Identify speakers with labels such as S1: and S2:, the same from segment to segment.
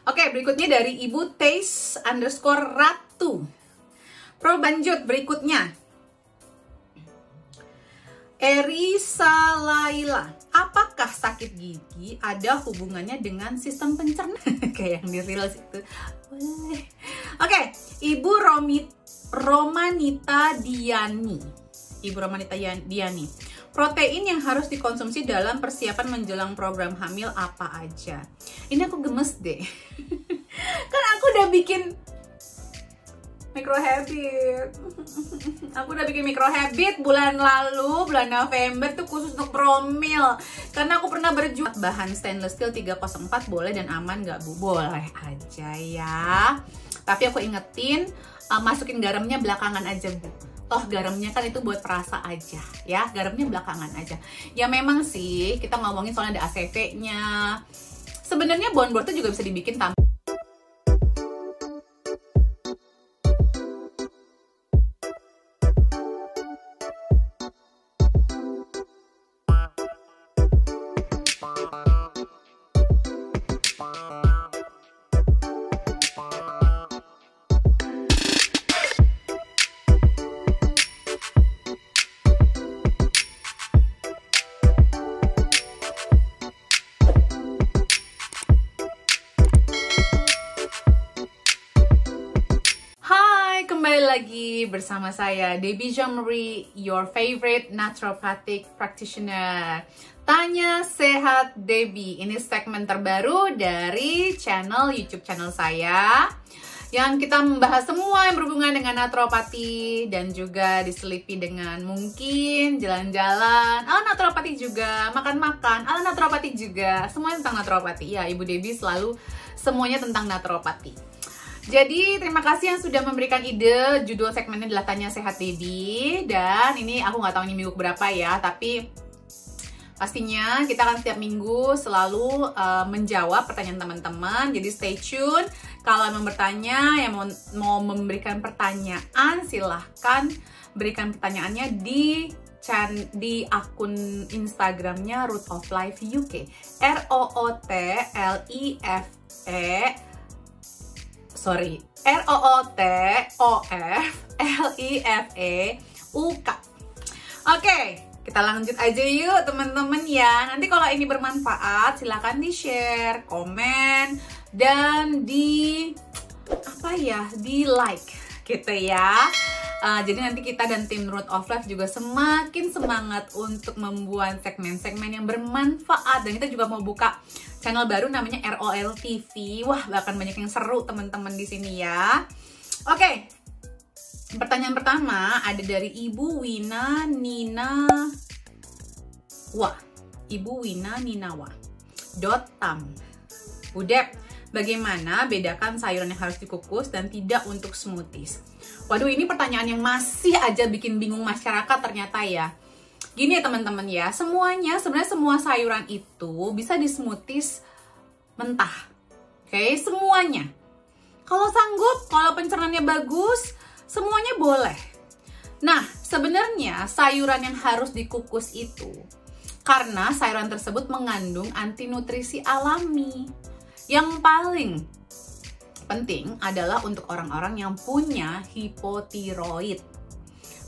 S1: Oke, berikutnya dari Ibu Taste_Ratu. Pro lanjut berikutnya. Erisa Laila, apakah sakit gigi ada hubungannya dengan sistem pencernaan? Kayak yang di reels itu. Boleh. Oke, Ibu Romanita Diani. Ibu Romanita Diani. Protein yang harus dikonsumsi dalam persiapan menjelang program hamil apa aja? Ini aku gemes deh. Kan aku udah bikin micro habit. Aku udah bikin micro habit bulan lalu, bulan November tuh khusus untuk promil. Karena aku pernah berjuang. Bahan stainless steel 304 boleh dan aman nggak Bu? Boleh aja ya. Tapi aku ingetin, masukin garamnya belakangan aja Bu. Toh garamnya kan itu buat perasa aja ya, garamnya belakangan aja. Ya memang sih kita ngomongin soalnya ada ACV-nya. Sebenarnya bonbon tuh juga bisa dibikin tanpa. Kembali lagi bersama saya Debbie Jean-Marie, your favorite naturopathic practitioner. Tanya Sehat Debbie. Ini segmen terbaru dari YouTube channel saya, yang kita membahas semua yang berhubungan dengan naturopati dan juga diselipi dengan mungkin jalan-jalan ala naturopati juga, makan-makan ala naturopati juga, semuanya tentang naturopati. Ya, Ibu Debbie selalu semuanya tentang naturopati. Jadi terima kasih yang sudah memberikan ide. Judul segmennya adalah Tanya Sehat Debbie. Dan ini aku nggak tahu ini minggu berapa ya, tapi pastinya kita akan setiap minggu selalu menjawab pertanyaan teman-teman. Jadi stay tune. Kalau mau bertanya, yang mau memberikan pertanyaan, silahkan berikan pertanyaannya di akun Instagramnya Root of Life UK. ROOTLIFEUK. Oke, kita lanjut aja yuk teman-teman ya. Nanti kalau ini bermanfaat silahkan di-share, komen, dan di like gitu ya. Jadi nanti kita dan tim Root of Life juga semakin semangat untuk membuat segmen-segmen yang bermanfaat. Dan kita juga mau buka channel baru namanya ROL TV. Wah, bahkan banyak yang seru teman-teman di sini ya. Oke. Pertanyaan pertama ada dari Ibu Wina Ninawa. Ibu Wina Ninawa. .tam. Budep, bagaimana bedakan sayuran yang harus dikukus dan tidak untuk smoothies? Waduh, ini pertanyaan yang masih aja bikin bingung masyarakat ternyata ya. Gini ya teman-teman ya, sebenarnya semua sayuran itu bisa di smoothies mentah. Oke, semuanya. Kalau sanggup, kalau pencernaannya bagus, semuanya boleh. Nah, sebenarnya sayuran yang harus dikukus itu karena sayuran tersebut mengandung anti nutrisi alami. Yang paling penting adalah untuk orang-orang yang punya hipotiroid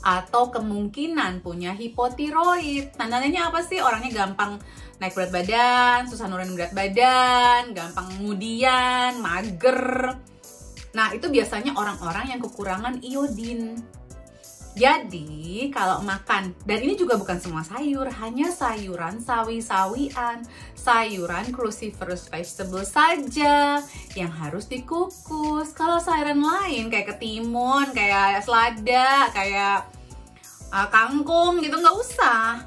S1: atau kemungkinan punya hipotiroid. Tandanya apa sih? Orangnya gampang naik berat badan, susah nurunin berat badan, gampang kemudian, mager. Nah, itu biasanya orang-orang yang kekurangan iodin. Jadi, kalau makan, dan ini juga bukan semua sayur, hanya sayuran sawi-sawian, sayuran cruciferous vegetable saja yang harus dikukus. Kalau sayuran lain kayak ketimun, kayak selada, kayak kangkung gitu nggak usah.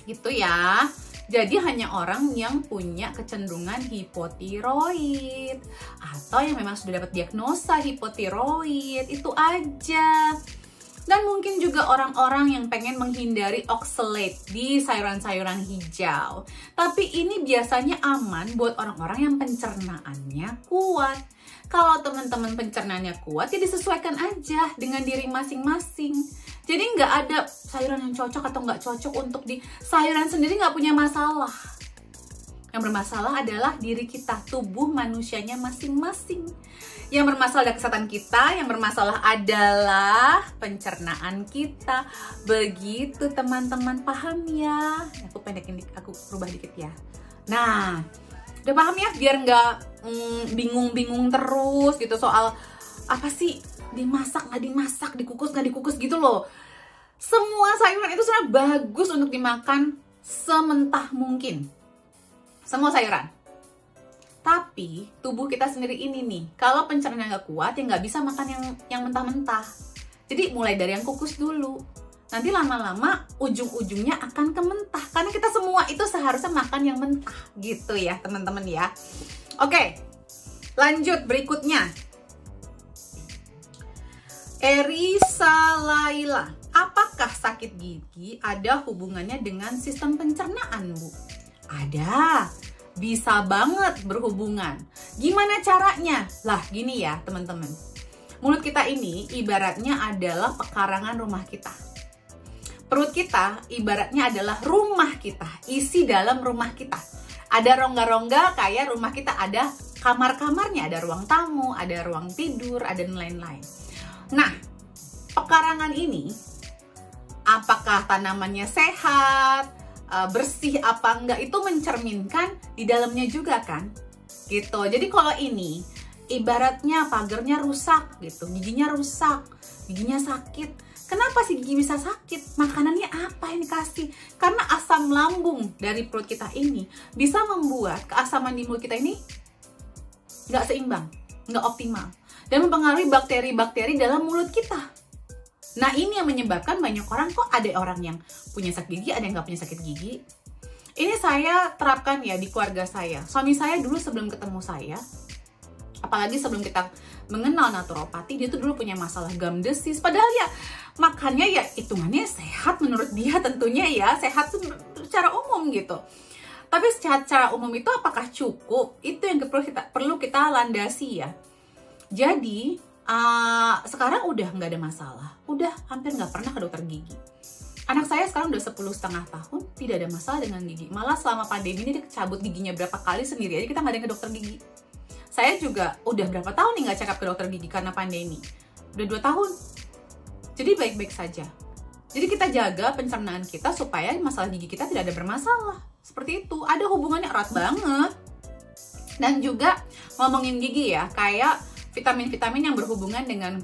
S1: Gitu ya. Jadi hanya orang yang punya kecenderungan hipotiroid atau yang memang sudah dapat diagnosa hipotiroid, itu aja. Dan mungkin juga orang-orang yang pengen menghindari oxalate di sayuran-sayuran hijau. Tapi ini biasanya aman buat orang-orang yang pencernaannya kuat. Kalau teman-teman pencernaannya kuat, ya disesuaikan aja dengan diri masing-masing. Jadi nggak ada sayuran yang cocok atau nggak cocok untuk di sayuran sendiri, nggak punya masalah. Yang bermasalah adalah diri kita, tubuh manusianya masing-masing. Yang bermasalah adalah kesehatan kita, yang bermasalah adalah pencernaan kita. Begitu teman-teman, paham ya? Aku pendekin, aku rubah dikit ya. Nah, udah paham ya? Biar nggak bingung-bingung terus gitu soal apa sih dimasak nggak dimasak, dikukus nggak dikukus gitu loh. Semua sayuran itu sebenarnya bagus untuk dimakan sementah mungkin. Semua sayuran. Tapi tubuh kita sendiri ini nih, kalau pencernaan nggak kuat ya nggak bisa makan yang mentah-mentah. Jadi mulai dari yang kukus dulu. Nanti lama-lama ujung-ujungnya akan ke mentah. Karena kita semua itu seharusnya makan yang mentah gitu ya teman-teman ya. Oke, lanjut berikutnya. Erisa Laila, apakah sakit gigi ada hubungannya dengan sistem pencernaan, Bu? Ada. Bisa banget berhubungan. Gimana caranya? Lah gini ya teman-teman. Mulut kita ini ibaratnya adalah pekarangan rumah kita. Perut kita ibaratnya adalah rumah kita. Isi dalam rumah kita. Ada rongga-rongga kayak rumah kita. Ada kamar-kamarnya. Ada ruang tamu, ada ruang tidur, ada lain-lain. Nah, pekarangan ini apakah tanamannya sehat, bersih apa enggak, itu mencerminkan di dalamnya juga kan gitu. Jadi kalau ini ibaratnya pagernya rusak gitu, giginya rusak, giginya sakit. Kenapa sih gigi bisa sakit? Makanannya apa yang dikasih? Karena asam lambung dari perut kita ini bisa membuat keasaman di mulut kita ini nggak seimbang, nggak optimal, dan mempengaruhi bakteri-bakteri dalam mulut kita. Nah ini yang menyebabkan banyak orang, kok ada orang yang punya sakit gigi, ada yang nggak punya sakit gigi. Ini saya terapkan ya di keluarga saya. Suami saya dulu sebelum ketemu saya, apalagi sebelum kita mengenal naturopati, dia tuh dulu punya masalah gum disease. Padahal ya makannya ya hitungannya sehat menurut dia tentunya ya, sehat tuh secara umum gitu. Tapi secara umum itu apakah cukup? Itu yang perlu kita landasi ya. Jadi sekarang udah nggak ada masalah, udah hampir nggak pernah ke dokter gigi. Anak saya sekarang udah 10,5 tahun, tidak ada masalah dengan gigi. Malah selama pandemi ini dia cabut giginya berapa kali sendiri aja, kita nggak ada yang ke dokter gigi. Saya juga udah berapa tahun nih nggak check up ke dokter gigi karena pandemi, udah 2 tahun. Jadi baik-baik saja. Jadi kita jaga pencernaan kita supaya masalah gigi kita tidak ada bermasalah. Seperti itu, ada hubungannya erat banget. Dan juga ngomongin gigi ya, kayak vitamin-vitamin yang berhubungan dengan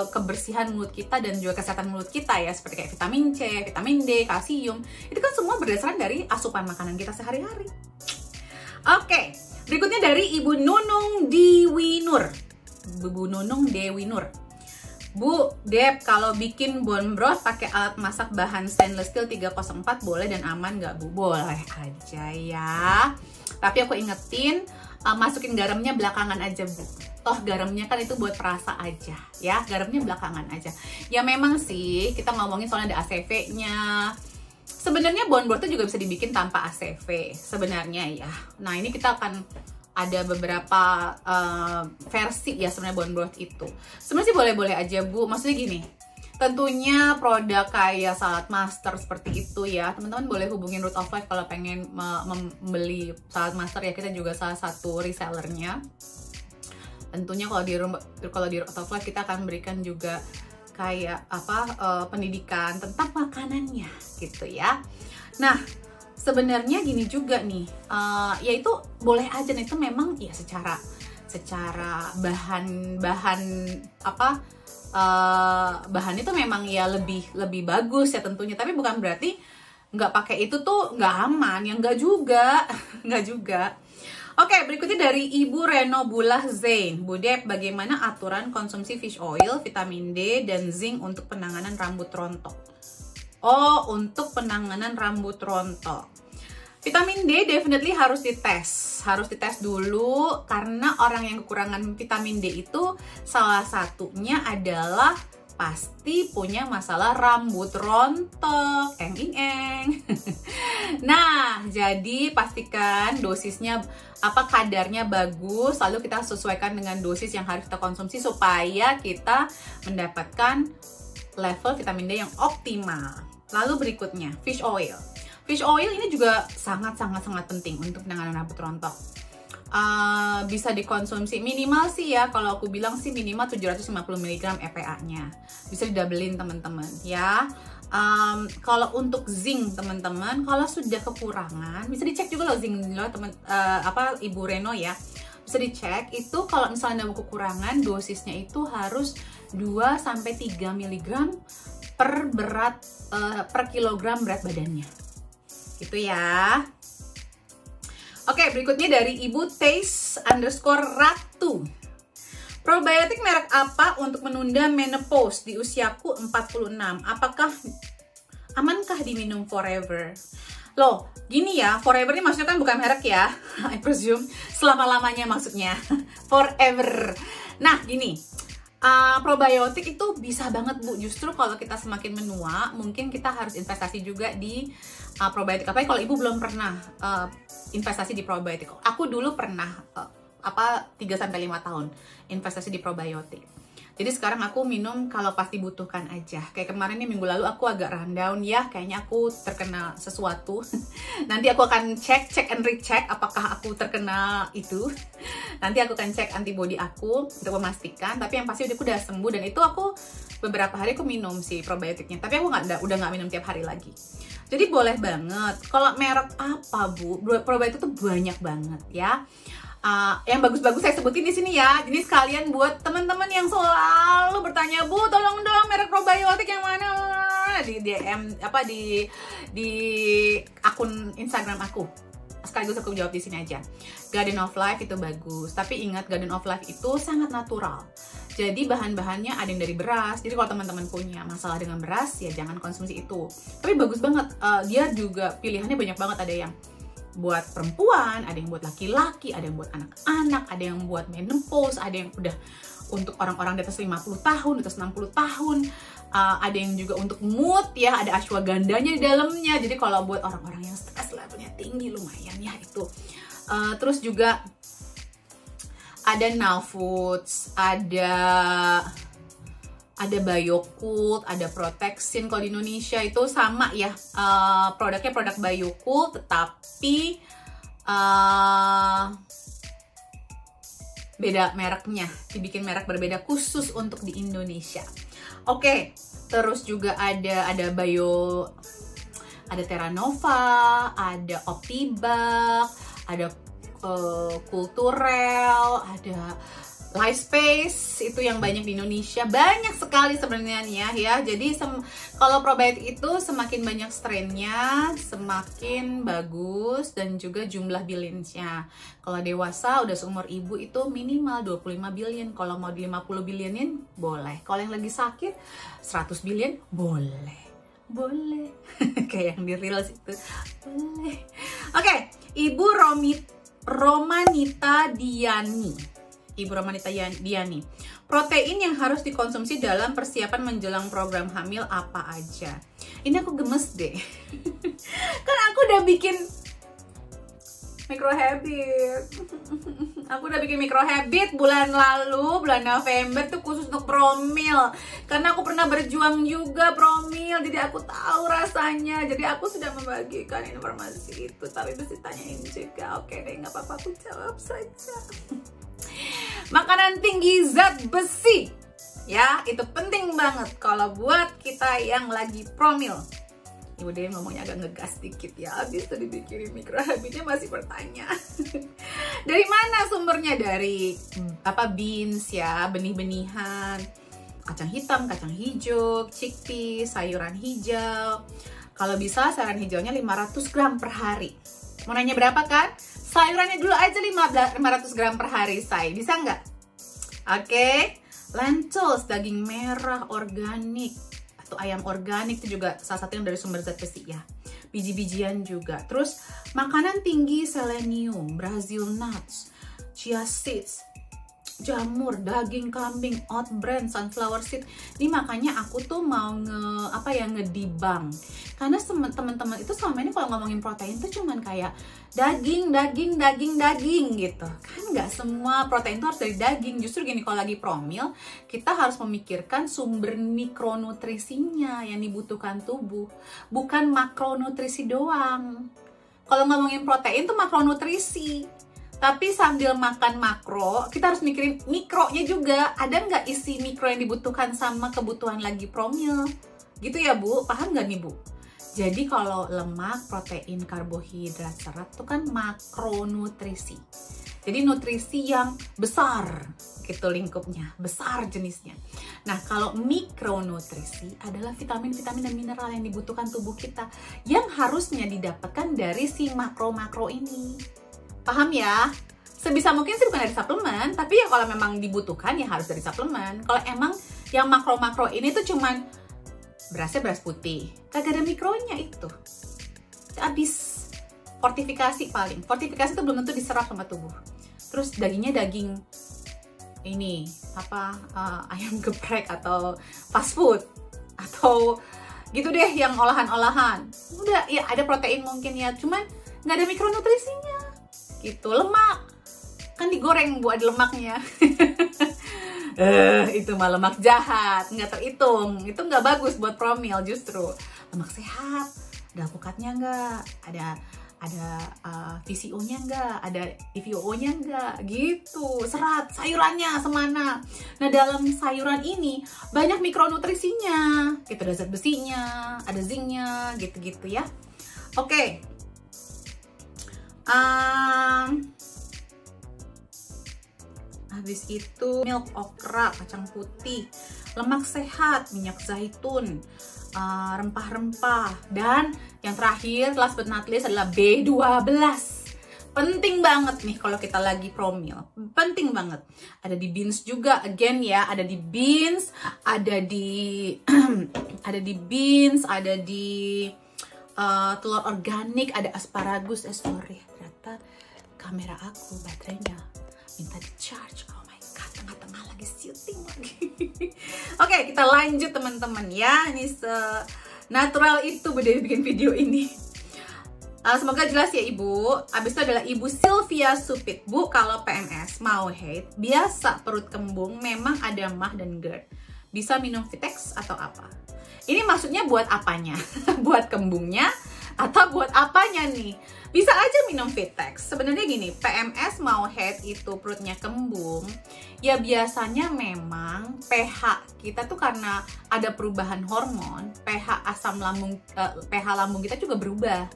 S1: kebersihan mulut kita dan juga kesehatan mulut kita ya, seperti kayak vitamin C, vitamin D, kalsium. Itu kan semua berdasarkan dari asupan makanan kita sehari-hari. Oke, berikutnya dari Ibu Nunung Dewi Nur. Bu Nunung Dewi Nur. Bu, Dep, kalau bikin bone broth pakai alat masak bahan stainless steel 304 boleh dan aman nggak, Bu? Boleh aja ya. Tapi aku ingetin, masukin garamnya belakangan aja, Bu. Toh garamnya kan itu buat perasa aja ya, garamnya belakangan aja. Ya memang sih kita ngomongin soalnya ada ACV-nya. Sebenarnya bone broth itu juga bisa dibikin tanpa ACV sebenarnya ya. Nah ini kita akan ada beberapa versi ya sebenarnya bone broth itu. Sebenarnya sih boleh-boleh aja, Bu. Maksudnya gini, tentunya produk kayak Salad Master seperti itu ya, teman-teman boleh hubungin Root of Life kalau pengen membeli Salad Master ya, kita juga salah satu resellernya. Tentunya kalau di Root of Life kita akan berikan juga kayak pendidikan tentang makanannya gitu ya. Nah sebenarnya gini juga nih, ya itu boleh aja nih, itu memang ya secara bahan itu memang ya lebih bagus ya tentunya, tapi bukan berarti nggak pakai itu tuh nggak aman, ya nggak juga. Nggak juga. Oke, berikutnya dari Ibu Reno Bulah Zain. Bu Dep, bagaimana aturan konsumsi fish oil, vitamin D, dan zinc untuk penanganan rambut rontok? Oh, untuk penanganan rambut rontok. Vitamin D definitely harus dites dulu, karena orang yang kekurangan vitamin D itu salah satunya adalah pasti punya masalah rambut rontok, Nah, jadi pastikan dosisnya kadarnya bagus, lalu kita sesuaikan dengan dosis yang harus kita konsumsi supaya kita mendapatkan level vitamin D yang optimal. Lalu berikutnya, fish oil. Fish oil ini juga sangat penting untuk penanganan rambut rontok. Bisa dikonsumsi minimal sih ya, kalau aku bilang sih minimal 750 mg EPA-nya. Bisa didabelin teman-teman ya. Kalau untuk zinc teman-teman, kalau sudah kekurangan bisa dicek juga loh zinc loh teman, Ibu Reno ya. Bisa dicek itu kalau misalnya ada kekurangan, dosisnya itu harus 2-3 mg per kilogram berat badannya. Gitu ya. Oke, berikutnya dari Ibu Taste_Ratu. Probiotik merek apa untuk menunda menopause di usiaku 46? Apakah amankah diminum forever? Loh, gini ya, forever ini maksudnya kan bukan merek ya. I presume selama-lamanya maksudnya. Forever. Nah, gini. Probiotik itu bisa banget Bu, justru kalau kita semakin menua mungkin kita harus investasi juga di probiotik. Apalagi kalau Ibu belum pernah investasi di probiotik. Aku dulu pernah 3-5 tahun investasi di probiotik. Jadi sekarang aku minum kalau pasti dibutuhkan aja. Kayak kemarin nih, minggu lalu aku agak rundown ya, kayaknya aku terkena sesuatu. Nanti aku akan check and recheck apakah aku terkena itu. Nanti aku akan cek antibody aku untuk memastikan. Tapi yang pasti aku udah sembuh, dan itu aku beberapa hari aku minum si probiotiknya. Tapi aku udah nggak minum tiap hari lagi. Jadi boleh banget. Kalau merek apa Bu? Probiotik itu banyak banget ya. Yang bagus-bagus saya sebutin di sini ya. Jadi sekalian buat teman-teman yang selalu bertanya, Bu, tolong dong merek probiotik yang mana? Di DM di akun Instagram aku. Sekaligus aku jawab di sini aja. Garden of Life itu bagus, tapi ingat Garden of Life itu sangat natural. Jadi bahan-bahannya ada yang dari beras. Jadi kalau teman-teman punya masalah dengan beras, ya jangan konsumsi itu. Tapi bagus banget. Dia juga pilihannya banyak banget, ada yang buat perempuan, ada yang buat laki-laki, ada yang buat anak-anak, ada yang buat menopause, ada yang udah untuk orang-orang di atas 50 tahun, di atas 60 tahun, ada yang juga untuk mood ya, ada ashwagandanya di dalamnya. Jadi kalau buat orang-orang yang stres levelnya tinggi lumayan ya itu. Terus juga ada Now Foods, ada Biokult, ada Protexin. Kalau di Indonesia itu sama ya, produknya produk Biokult, tetapi beda mereknya, dibikin merek berbeda khusus untuk di Indonesia. Oke, terus juga ada Terra Nova, ada Optibac, ada Culturel, ada Life Space, itu yang banyak di Indonesia. Banyak sekali sebenarnya ya. Jadi kalau probiotik itu semakin banyak strainnya, semakin bagus, dan juga jumlah billionsnya. Kalau dewasa udah seumur ibu itu minimal 25 billion. Kalau mau di 50 billionin boleh. Kalau yang lagi sakit 100 billion boleh. Kayak yang di Reels itu boleh. Oke, Ibu Romanita Diani. Ibu Romanita Diani, protein yang harus dikonsumsi dalam persiapan menjelang program hamil apa aja? Ini aku gemes deh. Kan aku udah bikin micro habit. Bulan lalu, bulan November tuh khusus untuk promil. Karena aku pernah berjuang juga promil, jadi aku tahu rasanya. Jadi aku sudah membagikan informasi itu, tapi mesti tanyain juga. Oke deh, nggak apa-apa, aku jawab saja. Makanan tinggi zat besi ya, itu penting banget kalau buat kita yang lagi promil. Ibu deh ngomongnya agak ngegas dikit ya, habis tadi dibikin micro habitnya masih bertanya. Dari mana sumbernya? Dari beans ya, benih-benihan, kacang hitam, kacang hijau, chickpea, sayuran hijau. Kalau bisa sayuran hijaunya 500 gram per hari. Mau nanya berapa kan? Sayurannya dulu aja 500 gram per hari, say. Bisa nggak? Oke. Lentils, daging merah organik atau ayam organik itu juga salah satu yang dari sumber zat besi ya. Biji-bijian juga. Terus makanan tinggi selenium, Brazil nuts, chia seeds, jamur, daging kambing, oat bran, sunflower seed. Ini makanya aku tuh mau ngedibang. Karena teman-teman itu selama ini kalau ngomongin protein tuh cuman kayak daging gitu. Kan nggak semua protein tuh harus dari daging. Justru gini, kalau lagi promil, kita harus memikirkan sumber mikronutrisinya yang dibutuhkan tubuh, bukan makronutrisi doang. Kalau ngomongin protein tuh makronutrisi. Tapi sambil makan makro, kita harus mikirin mikronya juga. Ada nggak isi mikro yang dibutuhkan sama kebutuhan lagi promil? Gitu ya Bu, paham nggak nih Bu? Jadi kalau lemak, protein, karbohidrat, serat itu kan makronutrisi. Jadi nutrisi yang besar gitu lingkupnya, besar jenisnya. Nah kalau mikronutrisi adalah vitamin-vitamin dan mineral yang dibutuhkan tubuh kita, yang harusnya didapatkan dari si makro-makro ini. Paham ya? Sebisa mungkin sih bukan dari suplemen, tapi ya kalau memang dibutuhkan ya harus dari suplemen. Kalau emang yang makro-makro ini tuh cuman berasnya beras putih, kagak ada mikronya itu. Habis fortifikasi paling. Fortifikasi itu belum tentu diserap sama tubuh. Terus dagingnya daging ini ayam geprek atau fast food atau gitu deh yang olahan-olahan. Udah ya ada protein mungkin ya, cuman nggak ada mikronutrisinya. Gitu, lemak kan digoreng Bu, ada lemaknya. Itu mah lemak jahat, nggak terhitung, itu nggak bagus buat promil. Justru lemak sehat, ada alpukatnya nggak, ada VCO-nya nggak, ada EVO-nya nggak, gitu. Serat, sayurannya semana. Nah dalam sayuran ini banyak mikronutrisinya, gitu, ada zat besinya, ada zincnya, gitu-gitu ya. Oke. Habis itu milk okra, kacang putih, lemak sehat, minyak zaitun, rempah-rempah, dan yang terakhir last but not least adalah B12. Penting banget nih kalau kita lagi promil, penting banget. Ada di beans juga, again ya, ada di beans, ada di beans, ada di telur organik, ada asparagus. Sorry, ternyata kamera aku baterainya minta di charge. Oh my god, tengah-tengah lagi syuting lagi. Oke, kita lanjut teman-teman ya. Ini natural itu beda bikin video ini. Semoga jelas ya Ibu. Abis itu adalah Ibu Sylvia Supit. Bu, kalau PMS mau haid, biasa perut kembung, memang ada mah dan GERD, bisa minum Vitex atau apa? Ini maksudnya buat apanya? Buat kembungnya atau buat apanya nih? Bisa aja minum Vitex. Sebenarnya gini, PMS mau haid itu perutnya kembung, ya biasanya memang pH kita tuh karena ada perubahan hormon, pH asam lambung, pH lambung kita juga berubah.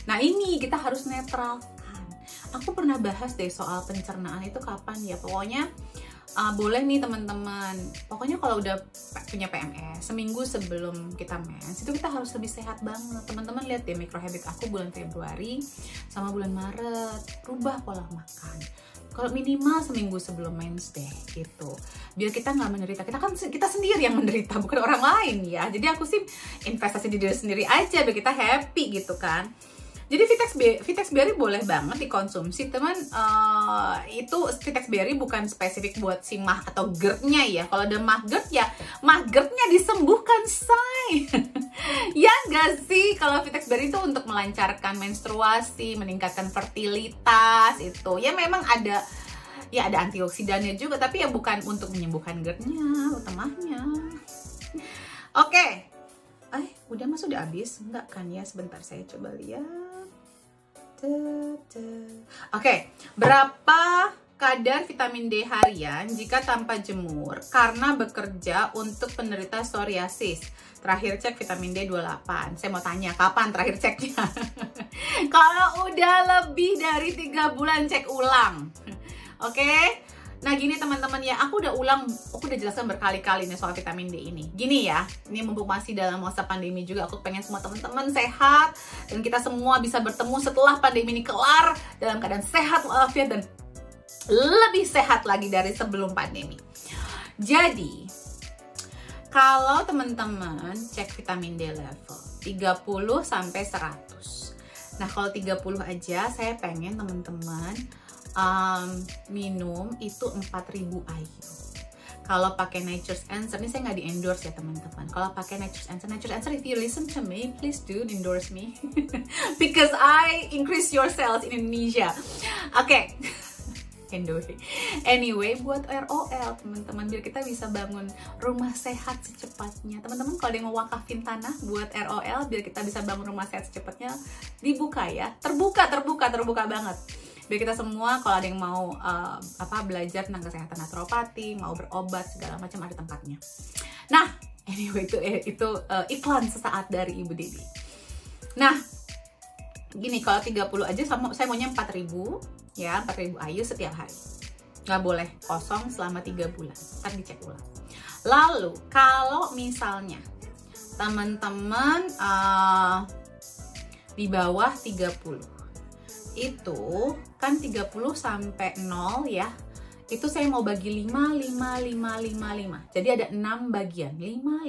S1: Nah ini kita harus netralkan. Aku pernah bahas deh soal pencernaan itu kapan ya. Pokoknya boleh nih teman-teman, pokoknya kalau udah punya PMS seminggu sebelum kita mens itu kita harus lebih sehat banget. Teman-teman lihat deh microhabit aku bulan Februari sama bulan Maret, rubah pola makan. Kalau minimal seminggu sebelum mens deh gitu, biar kita nggak menderita. Kita sendiri yang menderita, bukan orang lain ya. Jadi aku sih investasi di diri sendiri aja biar kita happy gitu kan. Jadi Vitex Berry boleh banget dikonsumsi teman. Itu Vitex Berry bukan spesifik buat si mah atau GERD-nya ya. Kalau ada mah GERD ya mah GERD-nya disembuhkan say. Ya nggak sih, kalau Vitex Berry itu untuk melancarkan menstruasi, meningkatkan fertilitas itu. Ya memang ada antioksidannya juga, tapi ya bukan untuk menyembuhkan GERD-nya atau mahnya. Oke. Udah mas, udah habis? Enggak kan ya, sebentar saya coba lihat. Oke, berapa kadar vitamin D harian jika tanpa jemur karena bekerja untuk penderita psoriasis? Terakhir cek vitamin D 28. Saya mau tanya, kapan terakhir ceknya? Kalau udah lebih dari 3 bulan cek ulang. Oke? Nah gini teman-teman ya, aku udah jelaskan berkali-kali nih soal vitamin D ini. Gini ya, ini mumpung masih dalam masa pandemi juga, aku pengen semua teman-teman sehat dan kita semua bisa bertemu setelah pandemi ini kelar dalam keadaan sehat walafiat dan lebih sehat lagi dari sebelum pandemi. Jadi, kalau teman-teman cek vitamin D level 30 sampai 100. Nah, kalau 30 aja saya pengen teman-teman minum itu 4.000 IU. Kalau pakai Nature's Answer, ini saya nggak di endorse ya teman-teman. Kalau pakai Nature's Answer, if you listen to me, please do endorse me because I increase your sales in Indonesia. Oke. Anyway, buat ROL teman-teman, biar kita bisa bangun rumah sehat secepatnya. Teman-teman kalau ada yang mau wakafin tanah buat ROL, biar kita bisa bangun rumah sehat secepatnya, dibuka ya, terbuka banget. Biar kita semua kalau ada yang mau belajar tentang kesehatan naturopati, mau berobat segala macam, ada tempatnya. Nah, anyway itu iklan sesaat dari Ibu Debbie. Nah, gini, kalau 30 aja saya maunya 4.000 ya, 4.000 IU setiap hari. Nggak boleh kosong selama 3 bulan. Ntar dicek ulang. Lalu kalau misalnya teman-teman di bawah 30 itu kan 30 sampai 0 ya, itu saya mau bagi 5. Jadi ada 6 bagian, 5.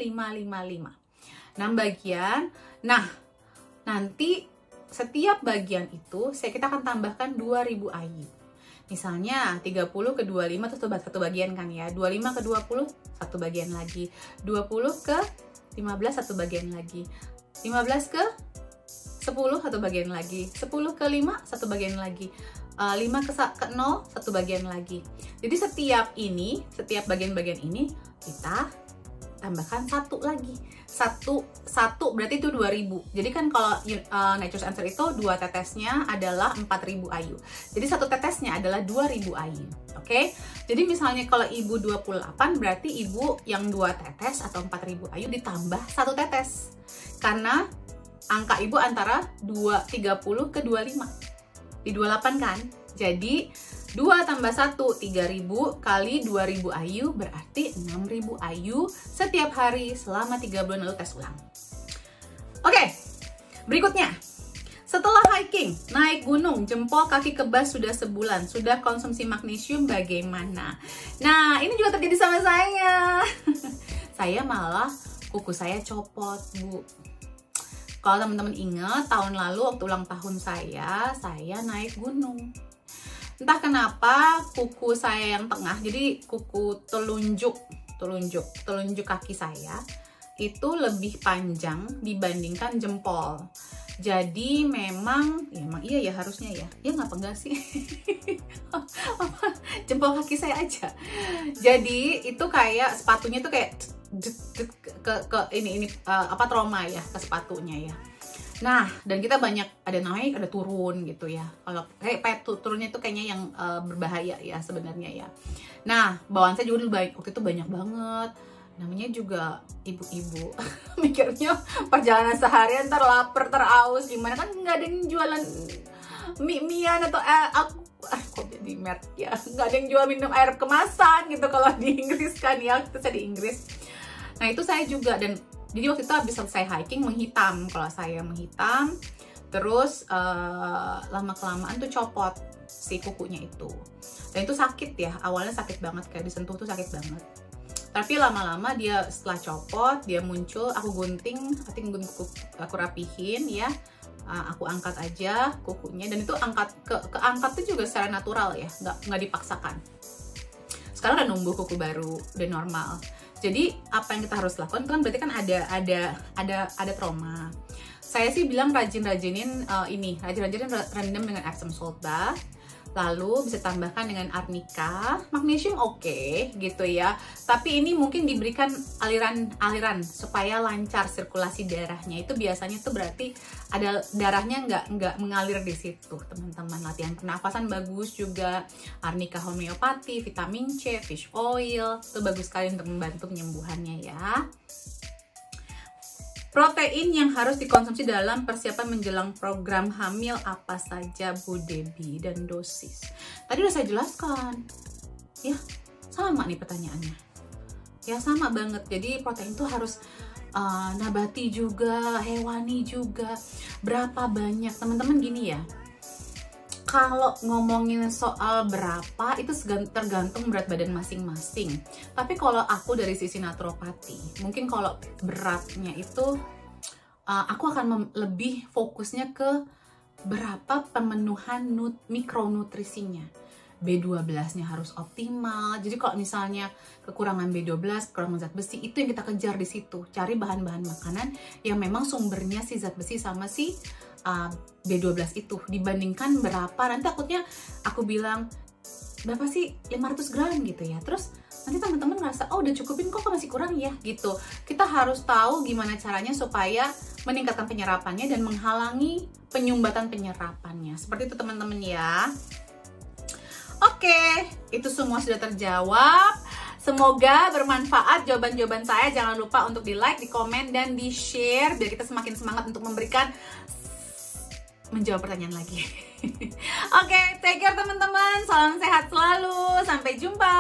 S1: 6 bagian. Nah, nanti setiap bagian itu kita akan tambahkan 2.000 IU. Misalnya 30 ke 25 itu satu bagian kan ya, 25 ke 20 satu bagian lagi, 20 ke 15 satu bagian lagi, 15 ke 10 satu bagian lagi, 10 ke 5 satu bagian lagi, 5 ke 0 satu bagian lagi. Jadi setiap bagian-bagian ini kita tambahkan satu lagi. Satu berarti itu 2.000. Jadi kan kalau Nature's Answer itu 2 tetesnya adalah 4.000 IU. Jadi satu tetesnya adalah 2.000 IU. Oke? Jadi misalnya kalau ibu 28 berarti ibu yang 2 tetes atau 4.000 IU ditambah 1 tetes. Karena angka ibu antara 30 ke 25. Di 28 kan? Jadi 2 tambah 1, 3.000 kali 2.000 IU berarti 6.000 IU setiap hari selama 3 bulan, lalu tes ulang. Oke, berikutnya. Setelah hiking, naik gunung, jempol kaki kebas sudah sebulan, sudah konsumsi magnesium bagaimana? Nah, ini juga terjadi sama saya. Saya malah kuku saya copot, Bu. Kalau teman-teman ingat, tahun lalu waktu ulang tahun saya naik gunung. Entah kenapa kuku saya yang tengah, jadi kuku telunjuk kaki saya itu lebih panjang dibandingkan jempol. Jadi memang iya ya harusnya ya. Ya ngapa enggak sih? Jempol kaki saya aja. Jadi itu kayak sepatunya tuh kayak trauma ya ke sepatunya ya. Nah, dan kita banyak ada naik, ada turun gitu ya. Kalau kayak turunnya itu kayaknya yang berbahaya ya sebenarnya ya. Nah, bawaan saya juga dulu waktu itu banyak banget. Namanya juga ibu-ibu. Mikirnya perjalanan seharian ntar lapar, teraus gimana, kan nggak ada yang jualan mie-mian atau kok jadi merek ya. Nggak ada yang jual minum air kemasan gitu kalau di Inggris kan ya. Itu saya di Inggris. Nah, itu saya juga, dan jadi waktu itu habis selesai hiking menghitam, kalau saya menghitam, terus lama-kelamaan tuh copot si kukunya itu. Dan itu sakit ya, awalnya sakit banget, kayak disentuh tuh sakit banget. Tapi lama-lama dia setelah copot, dia muncul, aku gunting kuku, aku rapihin ya, aku angkat aja kukunya, dan itu keangkat tuh juga secara natural ya, nggak dipaksakan. Sekarang udah numbuh kuku baru, udah normal. Jadi apa yang kita harus lakukan kan berarti kan ada trauma. Saya sih bilang rajin-rajinin rendam dengan Epsom salt bath. Lalu bisa tambahkan dengan arnika, magnesium oke, gitu ya. Tapi ini mungkin diberikan aliran supaya lancar sirkulasi darahnya. Itu biasanya tuh berarti ada darahnya nggak mengalir di situ, teman-teman. Latihan pernafasan bagus juga, arnika homeopati, vitamin C, fish oil, itu bagus sekali untuk membantu penyembuhannya ya. Protein yang harus dikonsumsi dalam persiapan menjelang program hamil apa saja, Bu Debbie, dan dosis? Tadi udah saya jelaskan. Ya, sama nih pertanyaannya. Ya, sama banget. Jadi protein itu harus nabati juga, hewani juga. Berapa banyak? Teman-teman gini ya. Kalau ngomongin soal berapa, itu tergantung berat badan masing-masing. Tapi kalau aku dari sisi naturopati, mungkin kalau beratnya itu, aku akan lebih fokusnya ke berapa pemenuhan mikronutrisinya. B12-nya harus optimal. Jadi kalau misalnya kekurangan B12, kekurangan zat besi, itu yang kita kejar di situ. Cari bahan-bahan makanan yang memang sumbernya si zat besi sama si B12 itu. Dibandingkan berapa, nanti takutnya aku bilang, berapa sih 500 gram gitu ya. Terus nanti teman-teman ngerasa, oh udah cukupin kok masih kurang ya gitu. Kita harus tahu gimana caranya supaya meningkatkan penyerapannya dan menghalangi penyumbatan penyerapannya. Seperti itu teman-teman ya. Oke, itu semua sudah terjawab. Semoga bermanfaat jawaban-jawaban saya. Jangan lupa untuk di like, di komen, dan di share biar kita semakin semangat untuk menjawab pertanyaan lagi. Oke, take care teman-teman. Salam sehat selalu. Sampai jumpa.